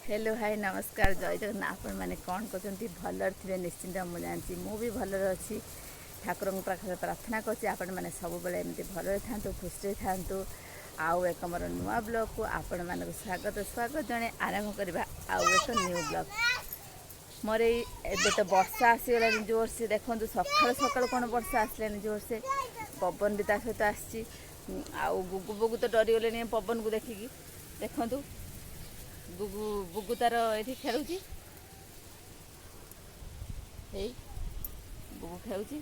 Hello hi नमस्कार जय जगन्नाथ। आपण मैंने कौन करते भलर थे निश्चिंत मुझे जानती मु भी भलर अच्छी ठाकुर पाखे प्रार्थना करते मैंने सब बेले एमती भलर था खुशी था। आउ एक मोर नुआ ब्लॉग को आपण मानक स्वागत स्वागत जड़े आरंभ करवा आउ एक न्यू ब्लॉग मोर ये तो वर्षा आसीगला जोर से देखो सकाल सकाल कौन वर्षा आसला जोर से पवन भी सहित आसी गुगु बुगु तो डरीगले पवन को देखिकी देखु बुगु बुगु तार ये खेलुची बुगु खेलुची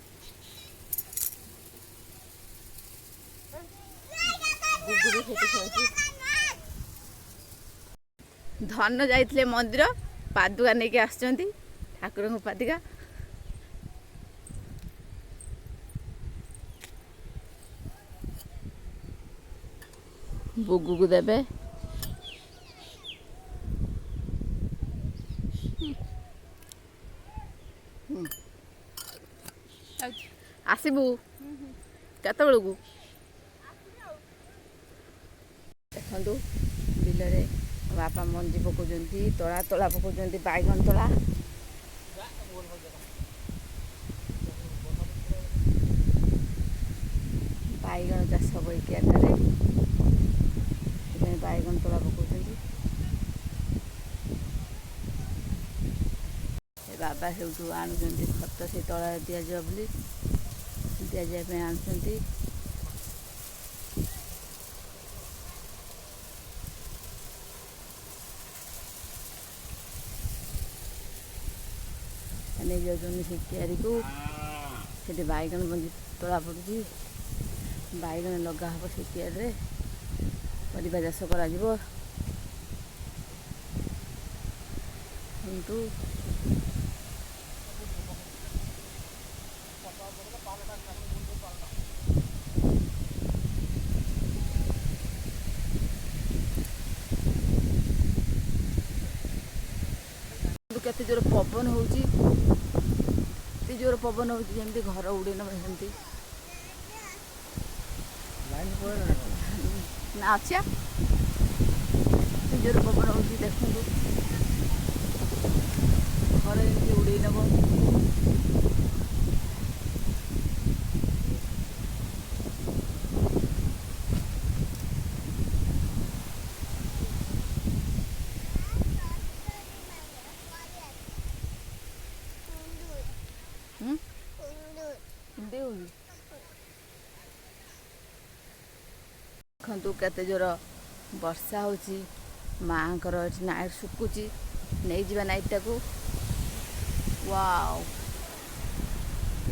बुगु भी सेठी खेलुची। धन जाइथिले मंदिर पादुका नहीं के आसुचंती ठाकुर को पादुका बुगु को देबे आसबू केत बेलू देखु बिलरे बापा मंजी पकाउछन्ती तला तला पकाउछन्ती बैगन तला बैगन चाष करके आगे बैगन तला पकाउछन्ती बाबा से आणुचन्ती खत से तला दिया बोली दिया जाए आणुचन्ती नहीं जाऊँ से क्यारी को से बैगन मंजी तला पड़ी बैगन लगा हम से क्यारे परिवा चाष कर केते जोर पवन होची जोर पवन हो जमी घर उड़े नमती ना अच्छा जोर पवन हो देखु घर एमती उड़े नब देखु केते जोर वर्षा होची माँ को नाइट सुकुची नहीं जावा नाइट टाक वाओ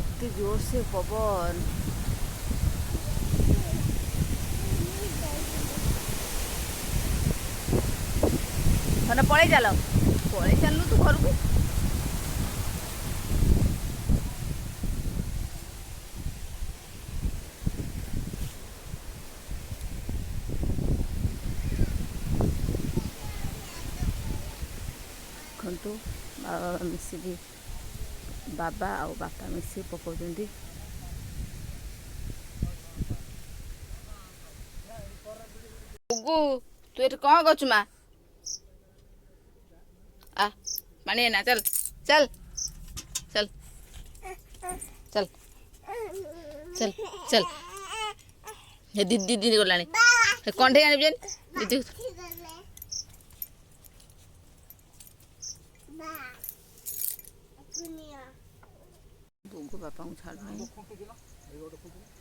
एते जोर से पवन पड़े चलू तू घर को देखु बाबा मिसिकी बाबा आ बापा मिसी पकाउछन्ती गुगु तू ये कौन करछु माँ आ पानी ना चल चल चल चल चल चल हे दीदी दीदी गलानी कंठे आनी दीदी बुगु बापा को छाड़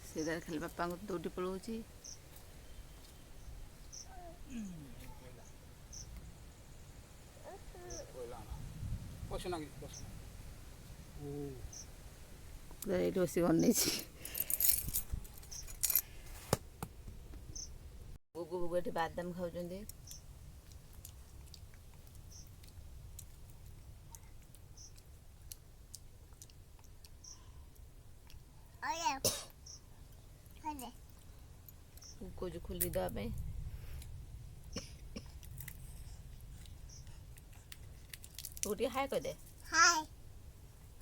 सीधा खाली बापा को दौड़ी पलाऊँगी बस अन बुगु बुगु ये बादाम खाऊँ कुछ खुली दे गोटे हाय कह दे हाय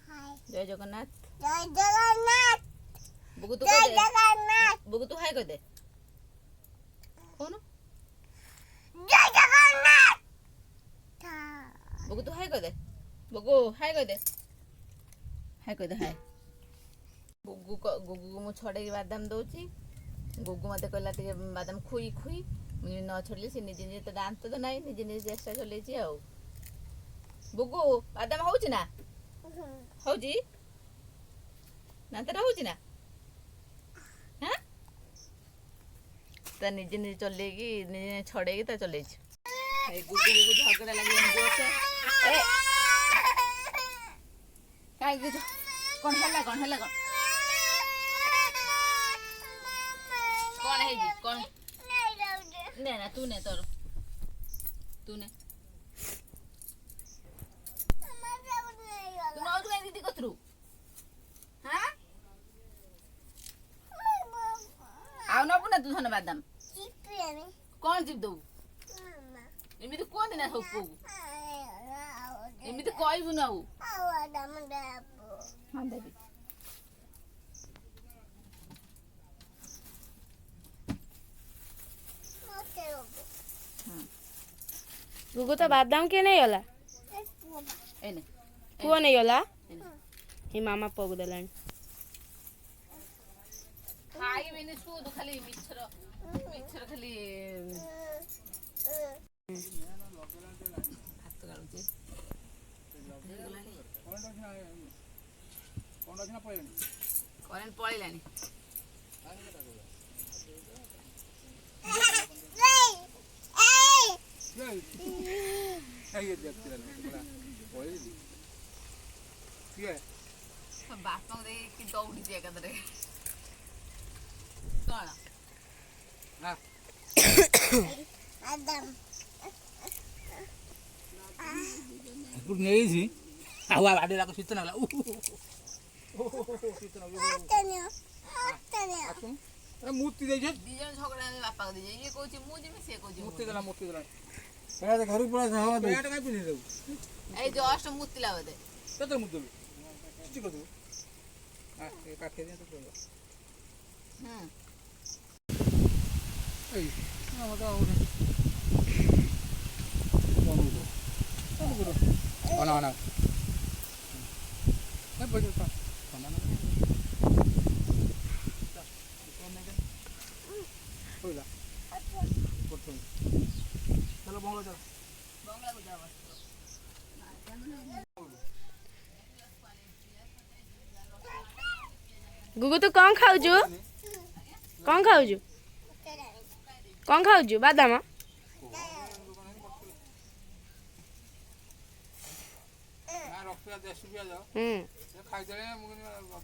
हाय जय जगन्नाथ बुगु तू जय जगन्नाथ बुगु तू हाय कह दे कौन जय जगन्नाथ बगु तू हाय कह दे बगु हाय कह दे हाय कह दे हाय गुगु को मु छड़े बादाम दौची गुगु मत कहला टे बादाम खुई खुई मुझे न छड़ली से निजे निजे तो दांत तो नहीं निजे निजे चेष्टा चलेची आ बुगु बादाम होची ना होची ना तो होची ना हां ता निजे निजे चलेगी निजे छड़ेगी ता चलेची ए गुगु गुगु झगड़ा लगी हमको ए काई गुगु कौन हला कौन है जी कौन ने ना तू ने तोर तू ने तू नौ दीदी कतरू हां आउ न पुना तू धन बादाम कौन जीव दऊ एमिति कोन दिना होपु एमिति कहबु ना हां देबी गुगु तो बादाम के नहीं होला एने पुआ नहीं होला ही मामा पगु देलान खाई बिनी सुदु खाली मिछर खाली हाथ गालुचे करेंट पळेलानी बापा देखी दौड़ी एका कौन नहीं आवा आडे लाको शीत ना मूर्ति दे दिजन झगड़ा बापा को दिजे ये कहूची मु जिमे से कहूची मूर्ति देला पेड़ा घर पूरा हवा दे पेड़ा काई पिने दे ए जस्ट मूर्ति लावे दे कत मूर्ति किछि को दे हां ए काटे दे तो कोई ए ना मत आओ रे कोन ना ए बजे पा कोन ना होइला कोन चलो बंगला चलो बंगला को जाओ गुगु तू कौन खाउजु कौन खाउजु बादाम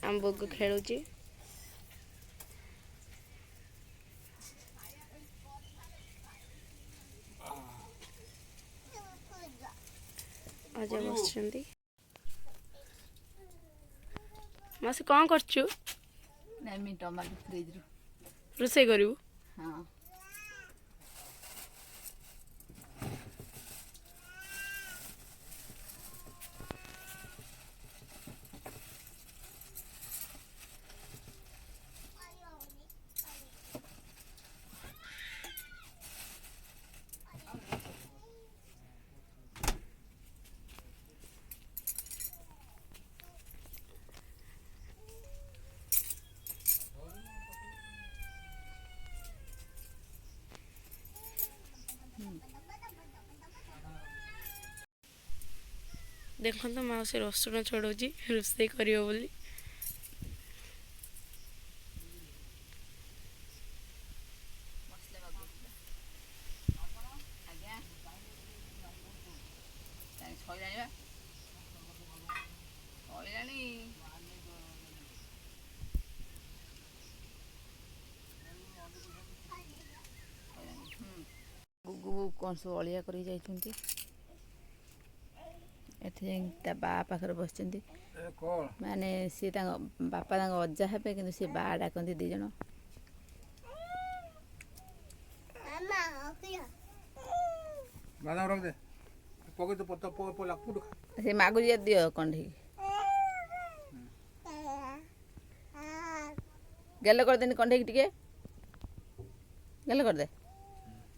हम बुगु खेलुची अजय बसचंदी मासे कौन करछु नहीं मी टमाटो फ्रिज रो रोसे करू हां देखो तो माउसी रसुण छड़ाऊँ रोसे कर गुगु कौन सब अलिया कर बा पाखर बस माने सी बापा अजा हे कि सी बा डाकती दी जन से मागुरी दियो कंढी गेल कर देनी कंढे टिके गेल कर दे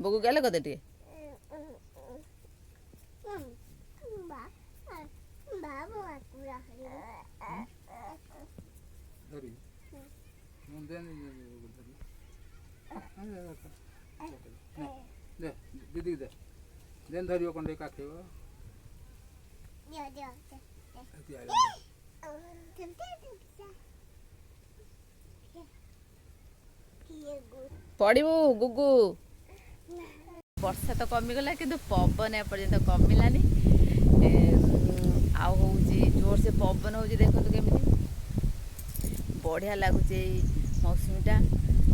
बगु गेल कर दे टिके ଧରି ମୁଁ ଧରି ଦେ ଦିଦି ଦେ ଦେନ୍ ଧରିବ କ'ଣ ଟିକେ କାଖେଇବ ପଡ଼ିବୁ ଗୁଗୁ। ବର୍ଷା ତ କମିଗଲା କିନ୍ତୁ ପବନ ଏପର୍ଯ୍ୟନ୍ତ କମିଲାନି। ଆଉ ହେଉଛି ଜୋରସେ ପବନ ହେଉଛି, ଦେଖନ୍ତୁ କେମିତି ବଢ଼ିଆ ଲାଗୁଛି ଏଇ ମୌସୁମୀଟା,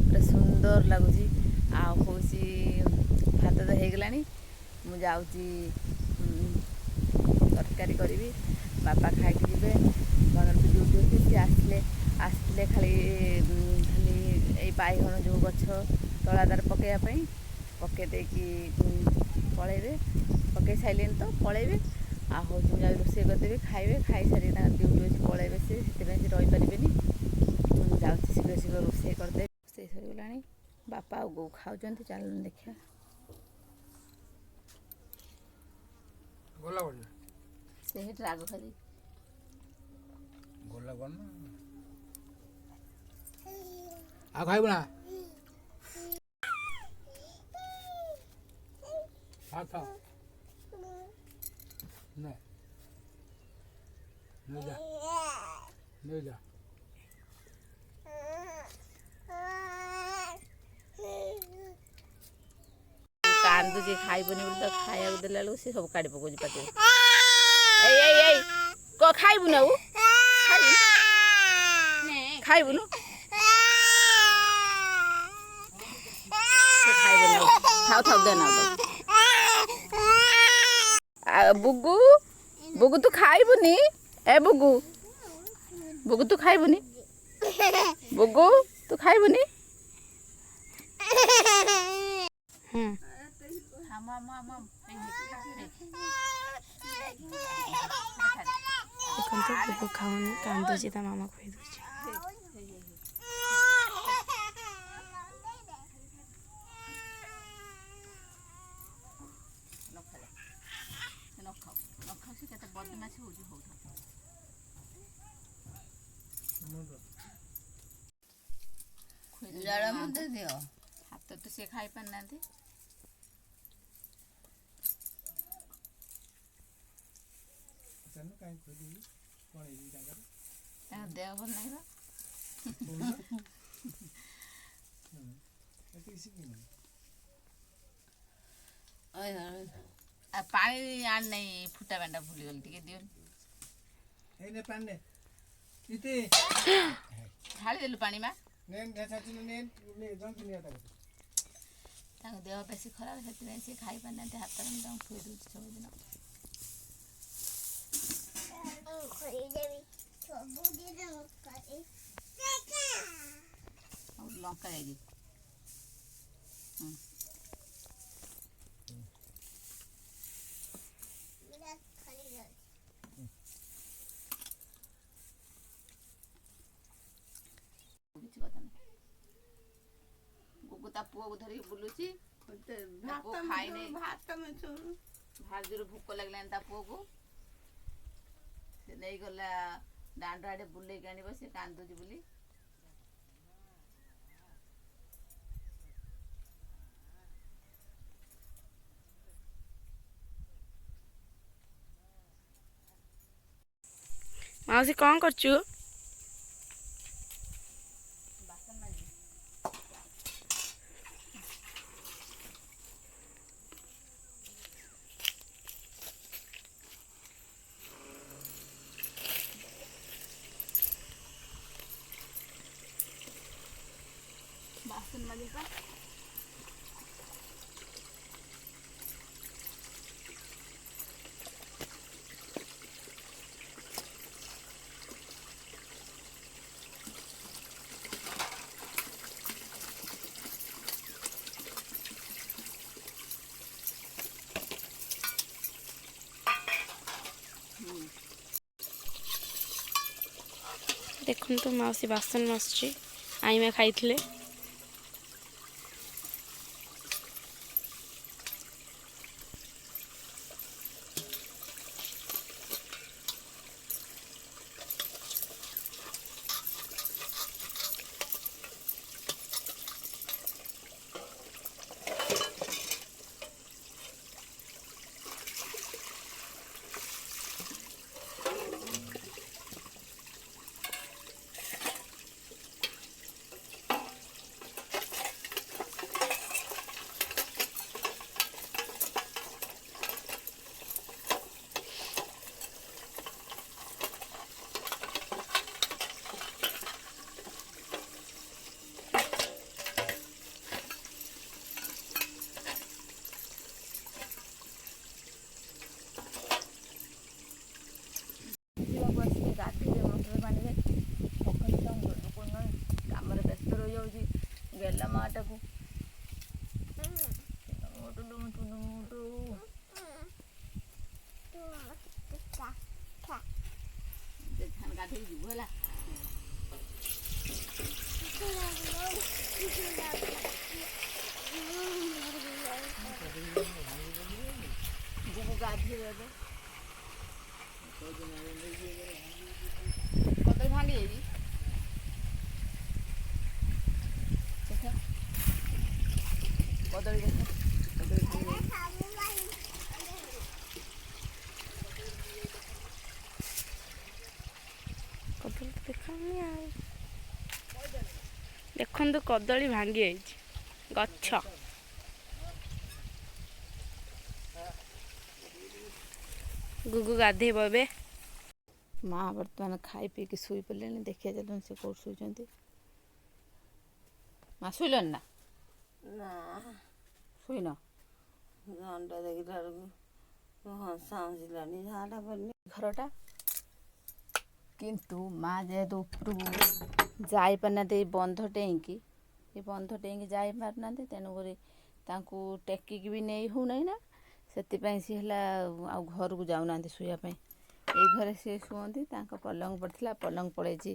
ପୁରା ସୁନ୍ଦର ଲାଗୁଛି। ଆଉ ହେଉଛି ଭାତ ତ ହେଇଗଲାଣି, ମୁଁ ଯାଉଛି ତରକାରୀ କରିବି। ବାପା ଖାଇକି ଯିବେ, ବାପାଙ୍କର ବି ଡ୍ୟୁଟି ଅଛି। ସିଏ ଆସିଲେ ଖାଲି ଏଇ ବାଇଗଣ ଯେଉଁ ଗଛ ତଳାଦାର ପକାଇବା ପାଇଁ ପକାଇ ଦେଇକି ପଳାଇବେ। ପକାଇ ସାରିଲେଣି ତ ପଳାଇବେ। ଆଉ ହେଉଛି ମୁଁ ଯାଉଛି ରୋଷେଇ କରିଦେବି, ଖାଇବେ। ଖାଇସାରିକି ତାଙ୍କର ଡ୍ୟୁଟି ଅଛି, ପଳାଇବେ। ସେ ସେଥିପାଇଁ ସେ ରହିପାରିବେନି। ମୁଁ ଯାଉଛି ଶୀଘ୍ର ଶୀଘ୍ର ରୋଷେଇ କରିଦେବି। ରୋଷେଇ ସରିଗଲାଣି, ବାପା ଆଉ ବୋଉ ଖାଉଛନ୍ତି। ଚାଲୁନ ଦେଖିବା। ଗଲା ବଢ଼ିଆ ସେ ହେଠି ରାଗ ଖାଲି ଗଲା କ'ଣ ଆଉ ଖାଇବୁ ନା ଥା ନେଇଯା କାନ୍ଦୁଛି ଖାଇବନି ବୋଲି ତ ଖାଇବାକୁ ଦେଲା ବେଳକୁ ସେ ସବୁ କାଢ଼ି ପକାଉଛି ପାଟିରେ। ଏଇ ଖାଇବୁନି ଆଉ ଖାଇବୁନୁ ଖାଇବୁନି ଥାଉ ଦେ ନା ବୁଗୁ ବୁଗୁ ତୁ ଖାଇବୁନି। ଏ ବୁଗୁ ତୁ ଖାଇବୁନି। ବୁଗୁ ତୁ ଖାଇବୁନି। ଦେଖନ୍ତୁ ବୁବୁ ଖାଉନି, କାନ୍ଦୁଛି, ତା ମାମା ଖୁଆଇ ଦେଉଛି। କେତେ ବଦମାସି ହେଉଛି ଦିଅ ହାତ ତ ସିଏ ଖାଇ ପାରିନାହାନ୍ତି। ତାଙ୍କ ଦେହ ଭଲ ନାହିଁ ବା। ପାଣି ଆଣି ନାହିଁ, ଫୁଟା ପାଣିଟା ଭୁଲିଗଲି, ଟିକେ ଦିଅନି। ଢାଳି ଦେଲୁ ପାଣି ମା। ତାଙ୍କ ଦେହ ବେଶୀ ଖରାପ, ସେଥିପାଇଁ ସେ ଖାଇପାରିନାହାନ୍ତି। ହାତରେ ମୁଁ ତାଙ୍କୁ ଖୁଆଇ ଦେଉଛି ସବୁଦିନ। ଲଙ୍କା ଯାଇକି କିଛି କଥା ନାହିଁ। ଗୁଗୁ ତା ପୁଅକୁ ଧରିକି ବୁଲୁଛି। ଖାଇନି, ଭାରି ଜୋରେ ଭୋକ ଲାଗିଲାଣି ତା ପୁଅକୁ। ସେ ନେଇଗଲା ଦାଣ୍ଡ ଆଡ଼େ ବୁଲେଇକି ଆଣିବ, ସେ କାନ୍ଦୁଛି ବୋଲି। ମାଉସୀ କ'ଣ କରୁଛୁ? ବାସନ ମାଜିବା। ଦେଖନ୍ତୁ ମାଉସୀ ବାସନ ମାସୁଛି, ଆଇମା ଖାଇଥିଲେ। ଧାନ ଗାଧେଇକି ଯିବୁ ହେଲା। ଯିବୁ ଗାଧେଇବା ଏବେ। କଦଳୀ ଭାଙ୍ଗି ଯାଇଛି। ଦେଖ କଦଳୀ ଦେଖ କଦଳୀ ଭାଙ୍ଗି ଯାଇଛି। କଦଳୀ ଦେଖାଉନି ଆଉ। ଦେଖନ୍ତୁ କଦଳୀ ଭାଙ୍ଗି ଯାଇଛି ଗଛ। ଗୁଗୁ ଗାଧେଇବ ଏବେ। ମା ବର୍ତ୍ତମାନ ଖାଇ ପିଇକି ଶୋଇ ପଡ଼ିଲେଣି। ଦେଖିବା ଚାଲୁନ ସେ କେଉଁଠି ଶୋଇଛନ୍ତି। ମା ଶୋଇଲଣି ନା? ନା ଶୋଇନ? ଘଣ୍ଟା ଦେଖିଲା ବେଳକୁ ହଂସା ହଂସିଲାଣି ଝାଡ଼ା ପଡ଼ିନି। ଘରଟା କିନ୍ତୁ ମା ଯେହେତୁ ଉପରକୁ ଯାଇପାରୁନାହାନ୍ତି ଏଇ ବନ୍ଧ ଡେଇଁକି ଯାଇପାରୁନାହାନ୍ତି, ତେଣୁକରି ତାଙ୍କୁ ଟେକିକି ବି ନେଇ ହେଉନାହିଁ ନା, ସେଥିପାଇଁ ସିଏ ହେଲା ଆଉ ଘରକୁ ଯାଉନାହାନ୍ତି ଶୋଇବା ପାଇଁ। ଏଇ ଘରେ ସିଏ ଶୁଅନ୍ତି। ତାଙ୍କ ପଲଙ୍କ ପଡ଼ିଥିଲା, ପଲଙ୍କ ପଳେଇଛି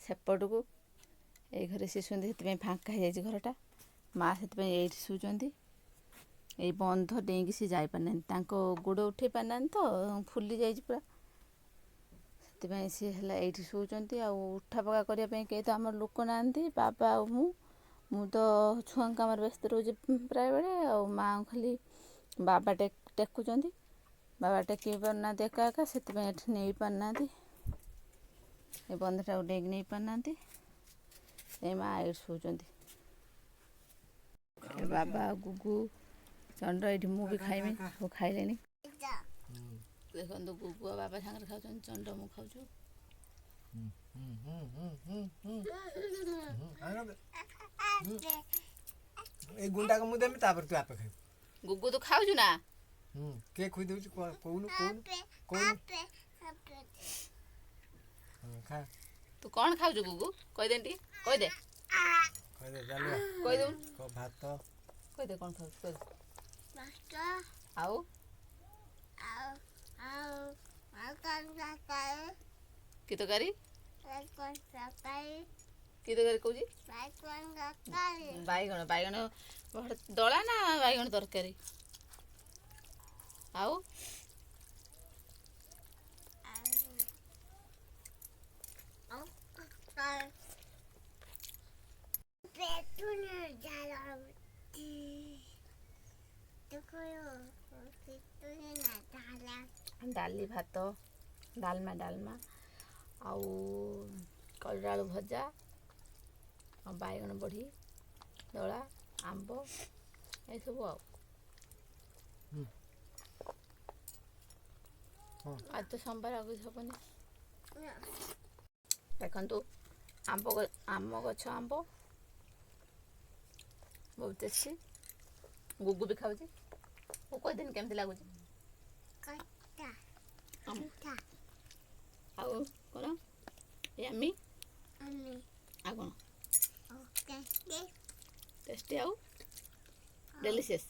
ସେପଟକୁ। ଏଇ ଘରେ ସିଏ ଶୁଅନ୍ତି, ସେଥିପାଇଁ ଫାଙ୍କା ହେଇଯାଇଛି ଘରଟା। ମା ସେଥିପାଇଁ ଏଇଠି ଶୋଉଛନ୍ତି। ଏଇ ବନ୍ଧ ଡେଇଁକି ସିଏ ଯାଇପାରୁନାହାନ୍ତି, ତାଙ୍କ ଗୋଡ଼ ଉଠେଇ ପାରୁନାହାନ୍ତି ତ, ଫୁଲି ଯାଇଛି ପୁରା। ସେଥିପାଇଁ ସିଏ ହେଲା ଏଇଠି ଶୋଉଛନ୍ତି। ଆଉ ଉଠା ପକା କରିବା ପାଇଁ କେହି ତ ଆମର ଲୋକ ନାହାନ୍ତି, ବାବା ଆଉ ମୁଁ ତ ଛୁଆଙ୍କ କାମରେ ବ୍ୟସ୍ତ ରହୁଛି ପ୍ରାୟ ବେଳେ। ଆଉ ମାଆ ଖାଲି ବାବା ଟେକୁଛନ୍ତି। ବାବା ଟେକି ପାରୁନାହାନ୍ତି ଏକା ଏକା, ସେଥିପାଇଁ ଏଠି ନେଇ ପାରୁନାହାନ୍ତି। ଏ ବନ୍ଧଟାକୁ ଡେଇଁକି ନେଇ ପାରୁନାହାନ୍ତି। ଏ ମା ଏଇଠି ଶୋଉଛନ୍ତି। ବାବା ଆଉ ଗୁଗୁ ଚଣ୍ଡ ଏଇଠି, ମୁଁ ବି ଖାଇମି, ସବୁ ଖାଇଲେଣି। ଦେଖନ୍ତୁ ଗୁଗୁ ଆଉ ବାବା ସାଙ୍ଗରେ ଖାଉଛନ୍ତି, ଚଣ୍ଡ ମୁଁ ଖାଉଛୁ। ଏଇ ଗୁଣ୍ଡାକୁ ମୁଁ ଦେମି, ତାପରେ ତୁ ଆପେ ଖାଇବୁ। ଗୁଗୁ ତୁ ଖାଉଛୁ ନା? କିଏ ଖୁଇ ଦେଉଛି କହୁନୁ ଖା। ତୁ କ'ଣ ଖାଉଛୁ ଗୁଗୁ? କହିଦେନି ଟିକେ, କହିଦେ ଚାଲୁଆ କହିଦେବୁ। ଭାତ କହିଦେ କ'ଣ ଖାଉଛୁ, କହିଦେ। ଆଉ କି ତରକାରୀ? କି ତରକାରୀ କହୁଛି? ବାଇଗଣ ଦଳା ନା ବାଇଗଣ ତରକାରୀ? ଆଉ ଡାଲି, ଭାତ, ଡାଲମା ଆଉ କଲରା ଆଳୁ ଭଜା, ଆଉ ବାଇଗଣ ବଢ଼ି ଦଳା, ଆମ୍ବ, ଏସବୁ। ଆଉ ଆଜି ତ ସୋମବାର, ଆଉ କିଛି ହେବନି। ଦେଖନ୍ତୁ ଆମ ଗଛ ଆମ୍ବ ବହୁତ ଟେଷ୍ଟି। ଗୁଗୁ ବି ଖାଉଛି। ମୁଁ କହିଦେନି କେମିତି ଲାଗୁଛି। ଆଉ କ'ଣ ୟାମି ଆଉ କ'ଣ ଟେଷ୍ଟି ଆଉ ଡେଲିସିୟସ୍।